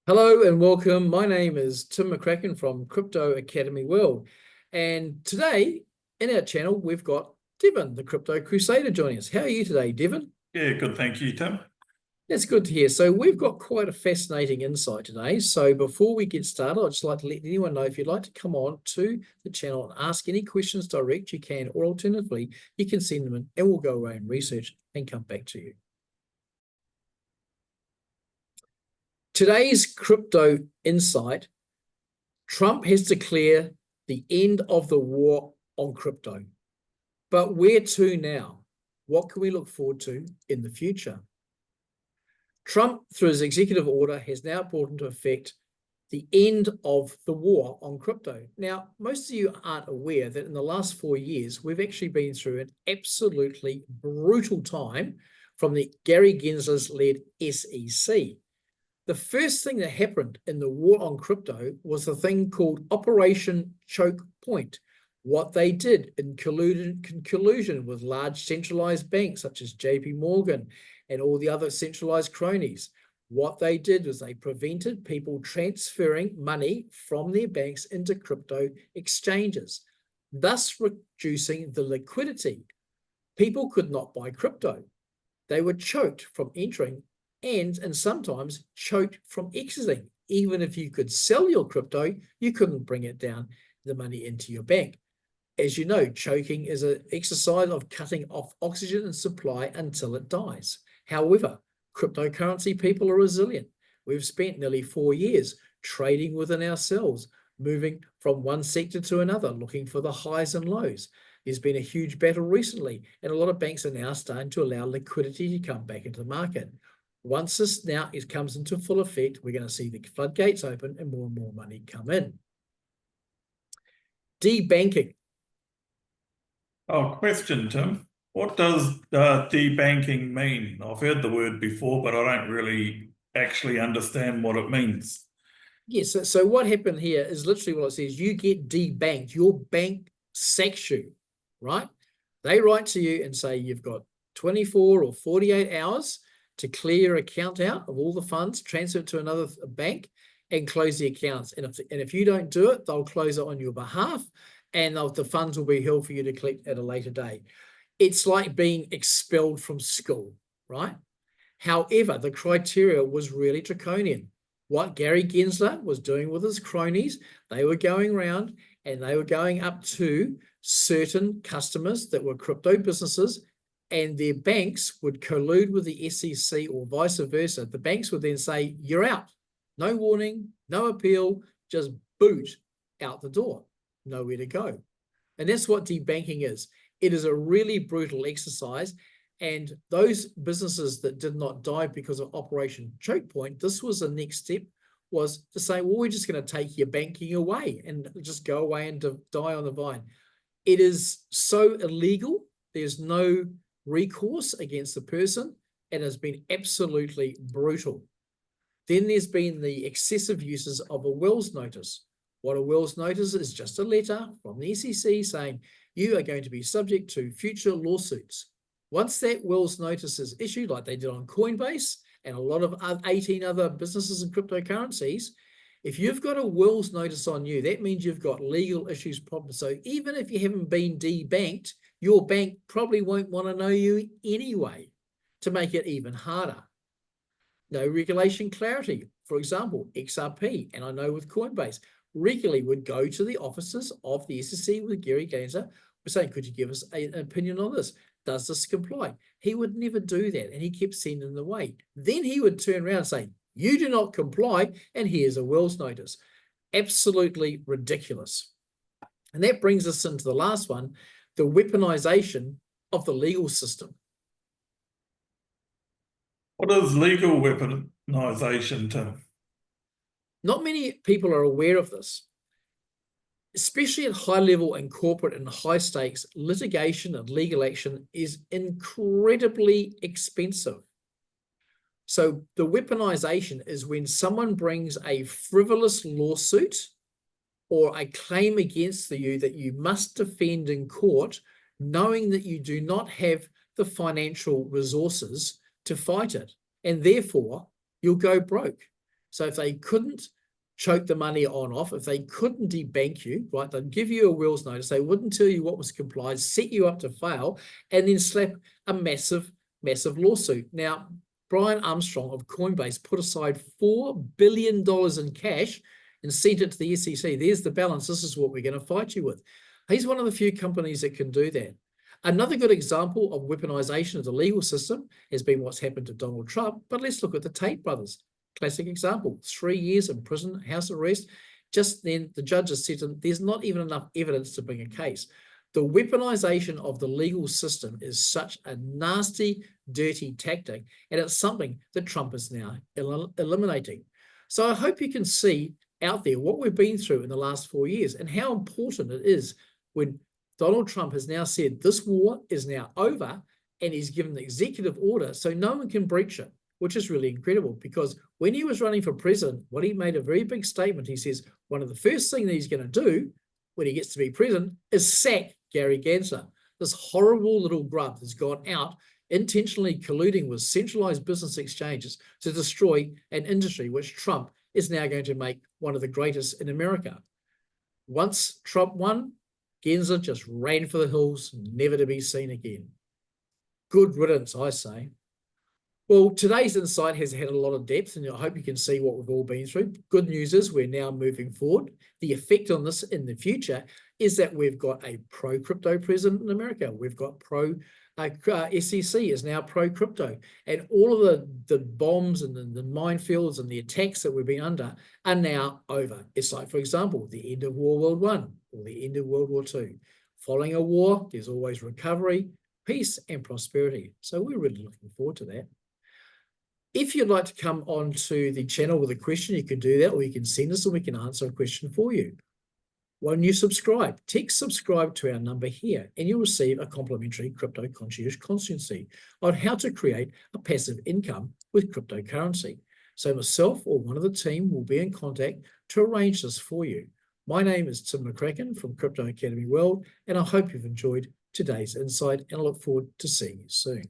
Hello and welcome. My name is Tim McCracken from Crypto Academy World. And today in our channel, we've got Devin, the Crypto Crusader, joining us. How are you today, Devin? Yeah, good. Thank you, Tim. That's good to hear. So we've got quite a fascinating insight today. So before we get started, I'd just like to let anyone know if you'd like to come on to the channel and ask any questions direct, you can, or alternatively, you can send them in and we'll go away and research and come back to you. Today's crypto insight: Trump has declared the end of the war on crypto. But where to now? What can we look forward to in the future? Trump, through his executive order, has now brought into effect the end of the war on crypto. Now, most of you aren't aware that in the last 4 years, we've actually been through an absolutely brutal time from the Gary Gensler's led SEC. The first thing that happened in the war on crypto was the thing called Operation Choke Point. What they did in collusion with large centralized banks such as JP Morgan and all the other centralized cronies, what they did was they prevented people transferring money from their banks into crypto exchanges, thus reducing the liquidity. People could not buy crypto. They were choked from entering and sometimes choked from exiting. Even if you could sell your crypto, you couldn't bring it down, the money into your bank. As you know, choking is an exercise of cutting off oxygen and supply until it dies. However, cryptocurrency people are resilient. We've spent nearly 4 years trading within ourselves, moving from one sector to another, looking for the highs and lows. There's been a huge battle recently, and a lot of banks are now starting to allow liquidity to come back into the market. Once this now comes into full effect, we're going to see the floodgates open and more money come in. Debanking. Oh, question, Tim. What does debanking mean? I've heard the word before, but I don't really actually understand what it means. Yes, so what happened here is literally what it says. You get debanked. Your bank sacks you, right? They write to you and say you've got 24 or 48 hours to clear your account out of all the funds, transfer it to another bank, and close the accounts. And if you don't do it, they'll close it on your behalf, and the funds will be held for you to collect at a later date. It's like being expelled from school, right? However, the criteria was really draconian. What Gary Gensler was doing with his cronies, they were going around and they were going up to certain customers that were crypto businesses, and their banks would collude with the SEC or vice versa. The banks would then say, you're out. No warning, no appeal, just boot out the door. Nowhere to go. And that's what debanking is. It is a really brutal exercise. And those businesses that did not die because of Operation Choke Point, this was the next step, was to say, well, we're just going to take your banking away and just go away and die on the vine. It is so illegal. There's no recourse against the person, and has been absolutely brutal. Then there's been the excessive uses of a Wells notice. What a Wells notice is just a letter from the SEC saying you are going to be subject to future lawsuits. Once that Wells notice is issued, like they did on Coinbase and a lot of 18 other businesses and cryptocurrencies, if you've got a Wells notice on you, that means you've got legal issues problems. So even if you haven't been debanked, your bank probably won't want to know you anyway, to make it even harder. No regulation clarity. For example, XRP, and I know with Coinbase, regularly would go to the offices of the SEC with Gary Gensler, saying, could you give us an opinion on this? Does this comply? He would never do that, and he kept sending them away. Then he would turn around and say, you do not comply, and here's a Wells notice. Absolutely ridiculous. And that brings us into the last one, the weaponization of the legal system. What is legal weaponization, Tim? Not many people are aware of this. Especially at high level and corporate and high stakes, litigation and legal action is incredibly expensive. So the weaponization is when someone brings a frivolous lawsuit or a claim against you that you must defend in court, knowing that you do not have the financial resources to fight it, and therefore you'll go broke. So if they couldn't choke the money on off, if they couldn't debank you, right, they'd give you a will's notice. They wouldn't tell you what was complied, set you up to fail, and then slap a massive lawsuit. Now, Brian Armstrong of Coinbase put aside $4 billion in cash and sent it to the SEC. There's the balance. This is what we're going to fight you with. He's one of the few companies that can do that. Another good example of weaponization of the legal system has been what's happened to Donald Trump. But let's look at the Tate brothers. Classic example, 3 years in prison, house arrest. Just then the judges said to them, there's not even enough evidence to bring a case. The weaponization of the legal system is such a nasty, dirty tactic, and it's something that Trump is now eliminating. So I hope you can see out there what we've been through in the last 4 years and how important it is when Donald Trump has now said this war is now over, and he's given the executive order so no one can breach it, which is really incredible, because when he was running for president, what he made a very big statement. He says one of the first things that he's going to do when he gets to be president is sack Gary Gensler, this horrible little grub that's gone out intentionally colluding with centralized business exchanges to destroy an industry which Trump is now going to make one of the greatest in America. Once Trump won, Gensler just ran for the hills, never to be seen again. Good riddance, I say. Well, today's insight has had a lot of depth, and I hope you can see what we've all been through. Good news is we're now moving forward. The effect on this in the future is that we've got a pro-crypto president in America. We've got SEC is now pro-crypto. And all of the bombs and the minefields and the attacks that we've been under are now over. It's like, for example, the end of World War I or the end of World War II. Following a war, there's always recovery, peace, and prosperity. So we're really looking forward to that. If you'd like to come onto the channel with a question, you can do that, or you can send us and we can answer a question for you. When you subscribe, text subscribe to our number here, and you'll receive a complimentary crypto concierge consultancy on how to create a passive income with cryptocurrency. So myself or one of the team will be in contact to arrange this for you. My name is Tim McCracken from Crypto Academy World, and I hope you've enjoyed today's insight, and I look forward to seeing you soon.